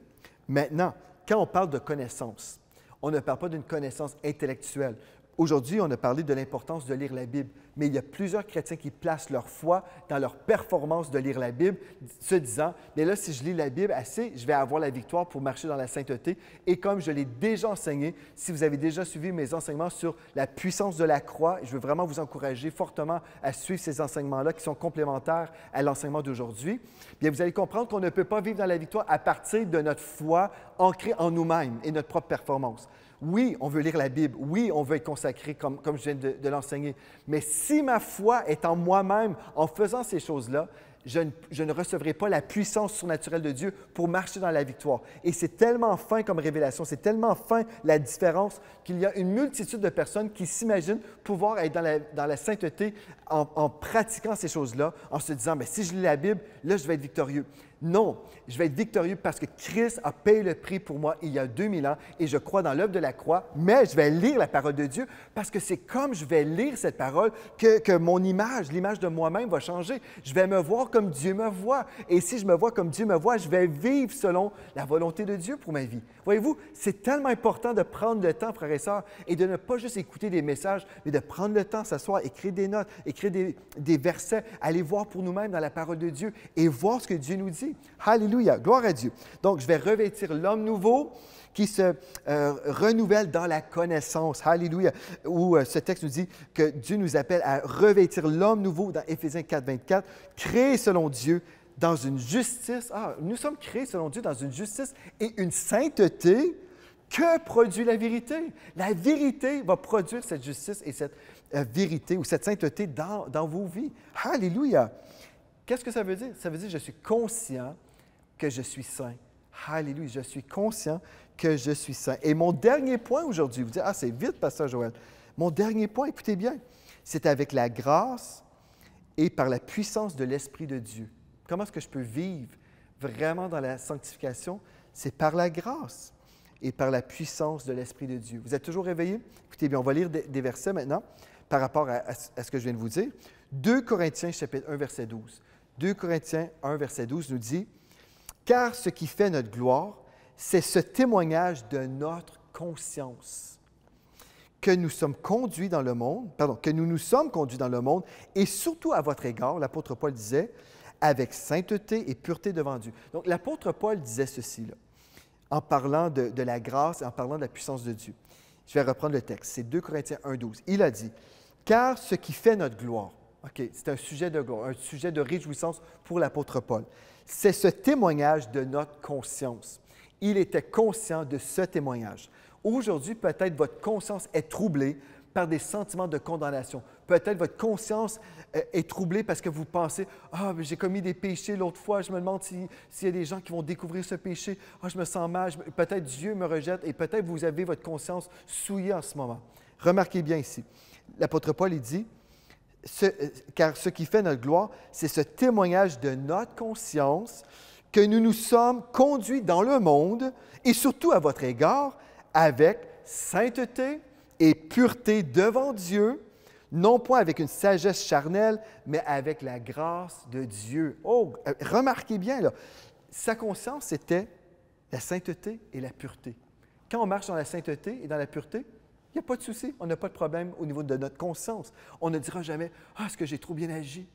Maintenant, quand on parle de connaissance, on ne parle pas d'une connaissance intellectuelle. Aujourd'hui, on a parlé de l'importance de lire la Bible, mais il y a plusieurs chrétiens qui placent leur foi dans leur performance de lire la Bible, se disant, mais là, si je lis la Bible assez, je vais avoir la victoire pour marcher dans la sainteté. Et comme je l'ai déjà enseigné, si vous avez déjà suivi mes enseignements sur la puissance de la croix, je veux vraiment vous encourager fortement à suivre ces enseignements-là qui sont complémentaires à l'enseignement d'aujourd'hui. Bien, vous allez comprendre qu'on ne peut pas vivre dans la victoire à partir de notre foi ancrée en nous-mêmes et notre propre performance. Oui, on veut lire la Bible. Oui, on veut être consacré comme je viens de l'enseigner. Mais si ma foi est en moi-même, en faisant ces choses-là, je ne recevrai pas la puissance surnaturelle de Dieu pour marcher dans la victoire. Et c'est tellement fin comme révélation, c'est tellement fin la différence qu'il y a une multitude de personnes qui s'imaginent pouvoir être dans la sainteté en pratiquant ces choses-là, en se disant, bien, si je lis la Bible, là, je vais être victorieux. Non, je vais être victorieux parce que Christ a payé le prix pour moi il y a 2000 ans et je crois dans l'œuvre de la croix, mais je vais lire la parole de Dieu parce que c'est comme je vais lire cette parole que mon image, l'image de moi-même va changer. Je vais me voir comme Dieu me voit. Et si je me vois comme Dieu me voit, je vais vivre selon la volonté de Dieu pour ma vie. Voyez-vous, c'est tellement important de prendre le temps, frères et sœurs, et de ne pas juste écouter des messages, mais de prendre le temps, s'asseoir, écrire des notes, écrire des versets, aller voir pour nous-mêmes dans la parole de Dieu et voir ce que Dieu nous dit. Alléluia, gloire à Dieu. Donc, je vais revêtir l'homme nouveau qui se renouvelle dans la connaissance. Alléluia. Où ce texte nous dit que Dieu nous appelle à revêtir l'homme nouveau dans Éphésiens 4, 24, créé selon Dieu dans une justice. Nous sommes créés selon Dieu dans une justice et une sainteté que produit la vérité. La vérité va produire cette justice et cette vérité ou cette sainteté dans vos vies. Alléluia. Qu'est-ce que ça veut dire? Ça veut dire que je suis conscient que je suis saint. Alléluia, je suis conscient que je suis saint. Et mon dernier point aujourd'hui, vous dites, c'est vite, Pasteur Joël. Mon dernier point, écoutez bien, c'est avec la grâce et par la puissance de l'Esprit de Dieu. Comment est-ce que je peux vivre vraiment dans la sanctification? C'est par la grâce et par la puissance de l'Esprit de Dieu. Vous êtes toujours réveillés? Écoutez bien, on va lire des versets maintenant par rapport à ce que je viens de vous dire. 2 Corinthiens, chapitre 1, verset 12. 2 Corinthiens 1, verset 12 nous dit « Car ce qui fait notre gloire, c'est ce témoignage de notre conscience, que nous sommes conduits dans le monde, que nous nous sommes conduits dans le monde, et surtout à votre égard, l'apôtre Paul disait, avec sainteté et pureté devant Dieu. » Donc, l'apôtre Paul disait ceci, là, en parlant de la grâce et en parlant de la puissance de Dieu. Je vais reprendre le texte, c'est 2 Corinthiens 1, 12. Il a dit « Car ce qui fait notre gloire, OK, c'est un sujet de gloire, un sujet de réjouissance pour l'apôtre Paul. C'est ce témoignage de notre conscience. Il était conscient de ce témoignage. Aujourd'hui, peut-être votre conscience est troublée par des sentiments de condamnation. Peut-être votre conscience est troublée parce que vous pensez « Ah, mais j'ai commis des péchés l'autre fois, je me demande s'il y a des gens qui vont découvrir ce péché. Ah, je me sens mal, peut-être Dieu me rejette. » Et peut-être vous avez votre conscience souillée en ce moment. Remarquez bien ici, l'apôtre Paul, il dit car ce qui fait notre gloire, c'est ce témoignage de notre conscience que nous nous sommes conduits dans le monde et surtout à votre égard avec sainteté et pureté devant Dieu, non point avec une sagesse charnelle, mais avec la grâce de Dieu. Oh, remarquez bien, là, sa conscience, c'était la sainteté et la pureté. Quand on marche dans la sainteté et dans la pureté, il n'y a pas de souci, on n'a pas de problème au niveau de notre conscience. On ne dira jamais « Ah, est-ce que j'ai trop bien agi?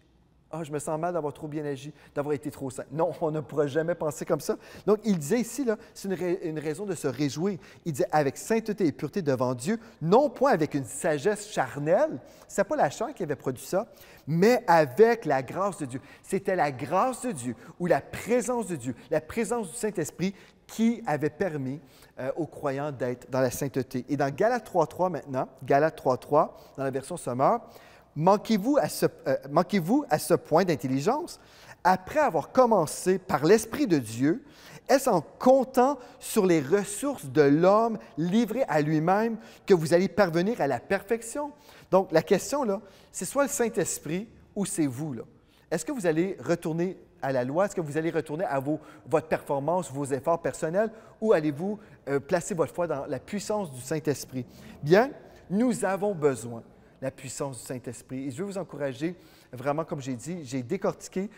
Ah, je me sens mal d'avoir trop bien agi, d'avoir été trop saint. » Non, on ne pourra jamais penser comme ça. Donc, il disait ici, là, c'est une raison de se réjouir. Il disait « Avec sainteté et pureté devant Dieu, non point avec une sagesse charnelle. » Ce n'est pas la chair qui avait produit ça, mais avec la grâce de Dieu. C'était la grâce de Dieu ou la présence de Dieu, la présence du Saint-Esprit qui avait permis aux croyants d'être dans la sainteté. Et dans Galates 3.3 maintenant, Galates 3.3, dans la version Sommaire, manquez-vous à ce point d'intelligence? Après avoir commencé par l'Esprit de Dieu, est-ce en comptant sur les ressources de l'homme livré à lui-même que vous allez parvenir à la perfection? Donc, la question, là, c'est soit le Saint-Esprit ou c'est vous, là. Est-ce que vous allez retourner à la loi? Est-ce que vous allez retourner à votre performance, vos efforts personnels, ou allez-vous placer votre foi dans la puissance du Saint-Esprit? Bien, nous avons besoin de la puissance du Saint-Esprit. Et je veux vous encourager, vraiment, comme j'ai dit, j'ai décortiqué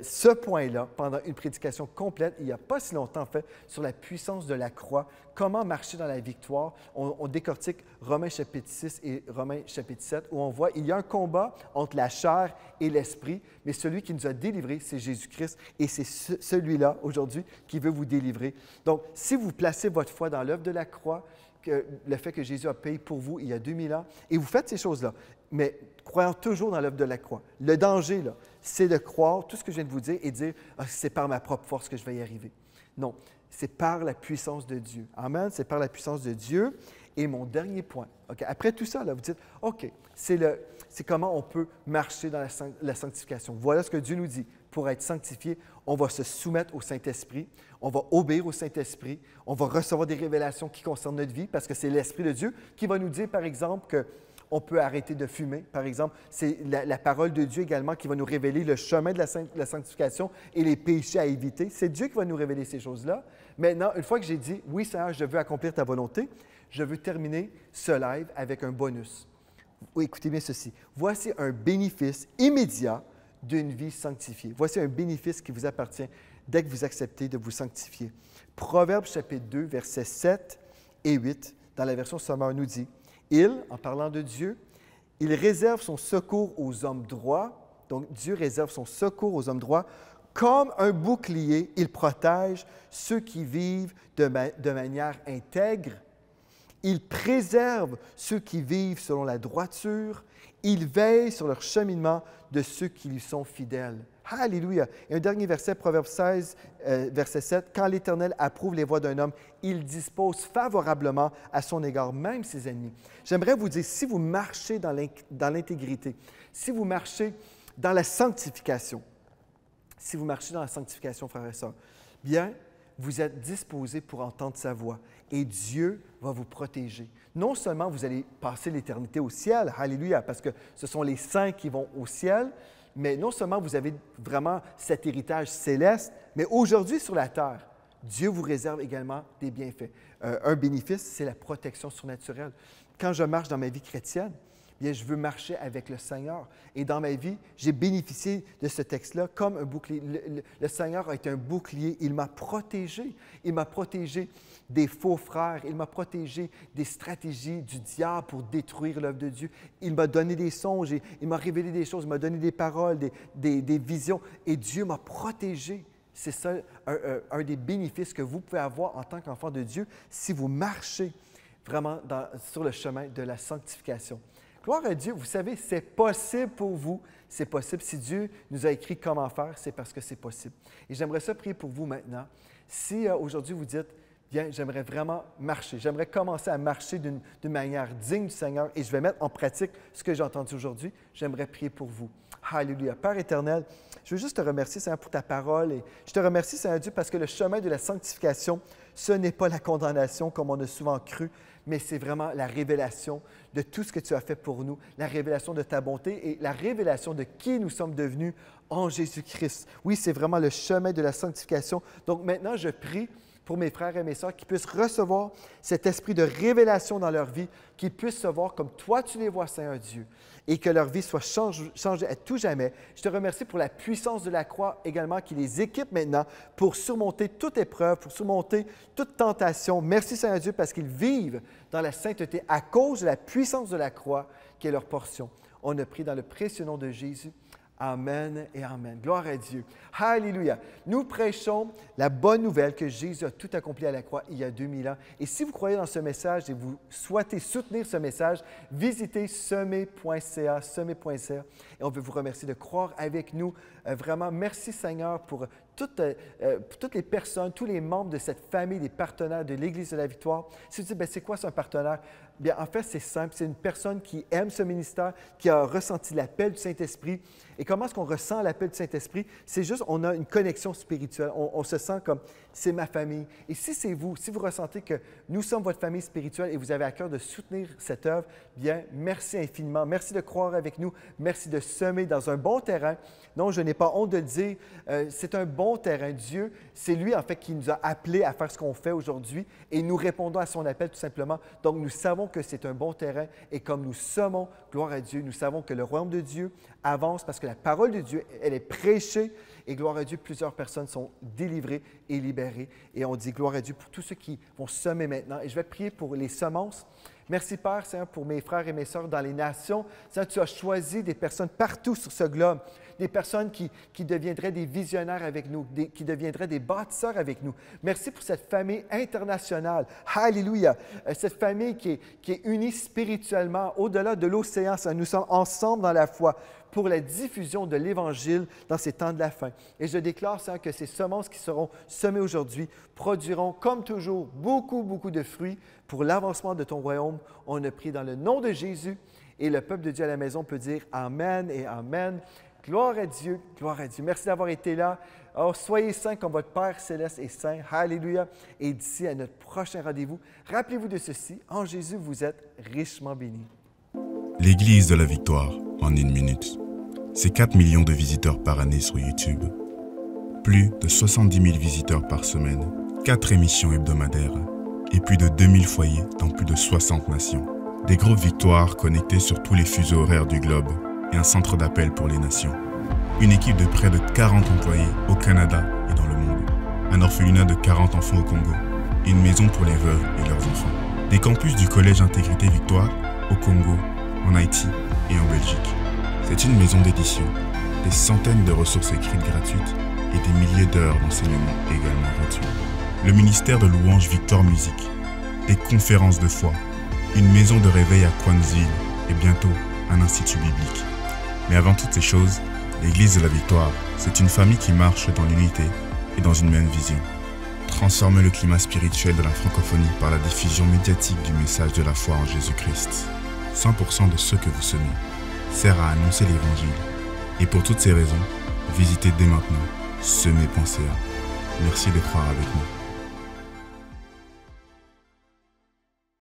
ce point-là pendant une prédication complète, il n'y a pas si longtemps, en fait, sur la puissance de la croix, comment marcher dans la victoire. On décortique Romains chapitre 6 et Romains chapitre 7, où on voit il y a un combat entre la chair et l'esprit, mais celui qui nous a délivrés, c'est Jésus-Christ, et c'est celui-là, aujourd'hui, qui veut vous délivrer. Donc, si vous placez votre foi dans l'œuvre de la croix, le fait que Jésus a payé pour vous il y a 2000 ans, et vous faites ces choses-là, mais croyant toujours dans l'œuvre de la croix. Le danger, là, c'est de croire tout ce que je viens de vous dire et de dire « c'est par ma propre force que je vais y arriver ». Non, c'est par la puissance de Dieu. Amen, c'est par la puissance de Dieu. Et mon dernier point, okay, après tout ça, là, vous dites « OK, c'est c'est comment on peut marcher dans la sanctification. Voilà ce que Dieu nous dit. Pour être sanctifié, on va se soumettre au Saint-Esprit, on va obéir au Saint-Esprit, on va recevoir des révélations qui concernent notre vie, parce que c'est l'Esprit de Dieu qui va nous dire, par exemple, qu'on peut arrêter de fumer. Par exemple, c'est la parole de Dieu également qui va nous révéler le chemin de la sanctification et les péchés à éviter. C'est Dieu qui va nous révéler ces choses-là. Maintenant, une fois que j'ai dit, oui Seigneur, je veux accomplir ta volonté, je veux terminer ce live avec un bonus. Oui, écoutez bien ceci. Voici un bénéfice immédiat d'une vie sanctifiée. Voici un bénéfice qui vous appartient dès que vous acceptez de vous sanctifier. Proverbes chapitre 2, versets 7 et 8, dans la version sommaire, nous dit, « Il, en parlant de Dieu, il réserve son secours aux hommes droits. » Donc, Dieu réserve son secours aux hommes droits. « Comme un bouclier, il protège ceux qui vivent de manière intègre. Il préserve ceux qui vivent selon la droiture. Il veille sur leur cheminement de ceux qui lui sont fidèles. » Alléluia! Et un dernier verset, Proverbe 16, verset 7. « Quand l'Éternel approuve les voies d'un homme, il dispose favorablement à son égard, même ses ennemis. » J'aimerais vous dire, si vous marchez dans l'intégrité, si vous marchez dans la sanctification, frères et sœurs, bien, vous êtes disposés pour entendre sa voix et Dieu va vous protéger. Non seulement vous allez passer l'éternité au ciel, alléluia, parce que ce sont les saints qui vont au ciel, mais non seulement vous avez vraiment cet héritage céleste, mais aujourd'hui sur la terre, Dieu vous réserve également des bienfaits. Un bénéfice, c'est la protection surnaturelle. Quand je marche dans ma vie chrétienne, bien, je veux marcher avec le Seigneur. Et dans ma vie, j'ai bénéficié de ce texte-là comme un bouclier. Le Seigneur a été un bouclier. Il m'a protégé. Il m'a protégé des faux frères. Il m'a protégé des stratégies du diable pour détruire l'œuvre de Dieu. Il m'a donné des songes. Il m'a révélé des choses. Il m'a donné des paroles, des visions. Et Dieu m'a protégé. C'est ça un des bénéfices que vous pouvez avoir en tant qu'enfant de Dieu si vous marchez vraiment sur le chemin de la sanctification. Gloire à Dieu, vous savez, c'est possible pour vous, c'est possible. Si Dieu nous a écrit comment faire, c'est parce que c'est possible. Et j'aimerais ça prier pour vous maintenant. Si aujourd'hui vous dites, bien, j'aimerais vraiment marcher, j'aimerais commencer à marcher d'une manière digne du Seigneur et je vais mettre en pratique ce que j'ai entendu aujourd'hui, j'aimerais prier pour vous. Alléluia. Père éternel, je veux juste te remercier, Seigneur, pour ta parole et je te remercie, Seigneur Dieu, parce que le chemin de la sanctification, ce n'est pas la condamnation comme on a souvent cru, mais c'est vraiment la révélation de tout ce que tu as fait pour nous, la révélation de ta bonté et la révélation de qui nous sommes devenus en Jésus-Christ. Oui, c'est vraiment le chemin de la sanctification. Donc maintenant, je prie pour mes frères et mes sœurs qui puissent recevoir cet esprit de révélation dans leur vie, qu'ils puissent se voir comme toi tu les vois, Seigneur Dieu, et que leur vie soit changée à tout jamais. Je te remercie pour la puissance de la croix également qui les équipe maintenant pour surmonter toute épreuve, pour surmonter toute tentation. Merci, Seigneur Dieu, parce qu'ils vivent dans la sainteté à cause de la puissance de la croix qui est leur portion. On a pris dans le précieux nom de Jésus. Amen et amen. Gloire à Dieu. Alléluia. Nous prêchons la bonne nouvelle que Jésus a tout accompli à la croix il y a 2000 ans. Et si vous croyez dans ce message et vous souhaitez soutenir ce message, visitez semer.ca, semer.ca. Et on veut vous remercier de croire avec nous. Vraiment, merci Seigneur pour toutes les personnes, tous les membres de cette famille, des partenaires de l'Église de la Victoire. Si vous dites, bien, c'est quoi c'est un partenaire? Bien, en fait, c'est simple. C'est une personne qui aime ce ministère, qui a ressenti l'appel du Saint-Esprit. Et comment est-ce qu'on ressent l'appel du Saint-Esprit? C'est juste, on a une connexion spirituelle. On se sent comme, c'est ma famille. Et si c'est vous, si vous ressentez que nous sommes votre famille spirituelle et vous avez à cœur de soutenir cette œuvre, bien, merci infiniment. Merci de croire avec nous. Merci de semer dans un bon terrain. Non, je n'ai pas honte de le dire. C'est un bon terrain. Dieu, c'est lui, en fait, qui nous a appelés à faire ce qu'on fait aujourd'hui et nous répondons à son appel tout simplement. Donc, nous savons que c'est un bon terrain et comme nous semons, gloire à Dieu, nous savons que le royaume de Dieu avance parce que la parole de Dieu, elle est prêchée et gloire à Dieu, plusieurs personnes sont délivrées et libérées. Et on dit gloire à Dieu pour tous ceux qui vont semer maintenant. Et je vais prier pour les semences. Merci Père, Seigneur, pour mes frères et mes sœurs dans les nations. Seigneur, tu as choisi des personnes partout sur ce globe, des personnes qui deviendraient des visionnaires avec nous, qui deviendraient des bâtisseurs avec nous. Merci pour cette famille internationale. Alléluia! Cette famille qui est unie spirituellement au-delà de l'océan. Nous sommes ensemble dans la foi pour la diffusion de l'Évangile dans ces temps de la fin. Et je déclare, Seigneur, que ces semences qui seront semées aujourd'hui produiront, comme toujours, beaucoup, beaucoup de fruits pour l'avancement de ton royaume. On a pris dans le nom de Jésus Et le peuple de Dieu à la maison peut dire Amen et Amen. Gloire à Dieu, gloire à Dieu. Merci d'avoir été là. Alors, soyez saints comme votre Père céleste est saint. Alléluia. Et d'ici à notre prochain rendez-vous, rappelez-vous de ceci, en Jésus, vous êtes richement bénis. L'Église de la Victoire, en 1 minute. C'est 4 millions de visiteurs par année sur YouTube. Plus de 70 000 visiteurs par semaine, 4 émissions hebdomadaires et plus de 2000 foyers dans plus de 60 nations. Des groupes Victoire connectés sur tous les fuseaux horaires du globe et un centre d'appel pour les nations. Une équipe de près de 40 employés au Canada et dans le monde. Un orphelinat de 40 enfants au Congo et une maison pour les veuves et leurs enfants. Des campus du Collège Intégrité Victoire au Congo, en Haïti et en Belgique. C'est une maison d'édition, des centaines de ressources écrites gratuites et des milliers d'heures d'enseignement également gratuits. Le ministère de louange Victoire Musique, des conférences de foi, une maison de réveil à Kwanzille et bientôt un institut biblique. Mais avant toutes ces choses, l'Église de la Victoire, c'est une famille qui marche dans l'unité et dans une même vision. Transformer le climat spirituel de la francophonie par la diffusion médiatique du message de la foi en Jésus-Christ. 100% de ce que vous semez sert à annoncer l'Évangile. Et pour toutes ces raisons, visitez dès maintenant semer.ca. Merci de croire avec nous.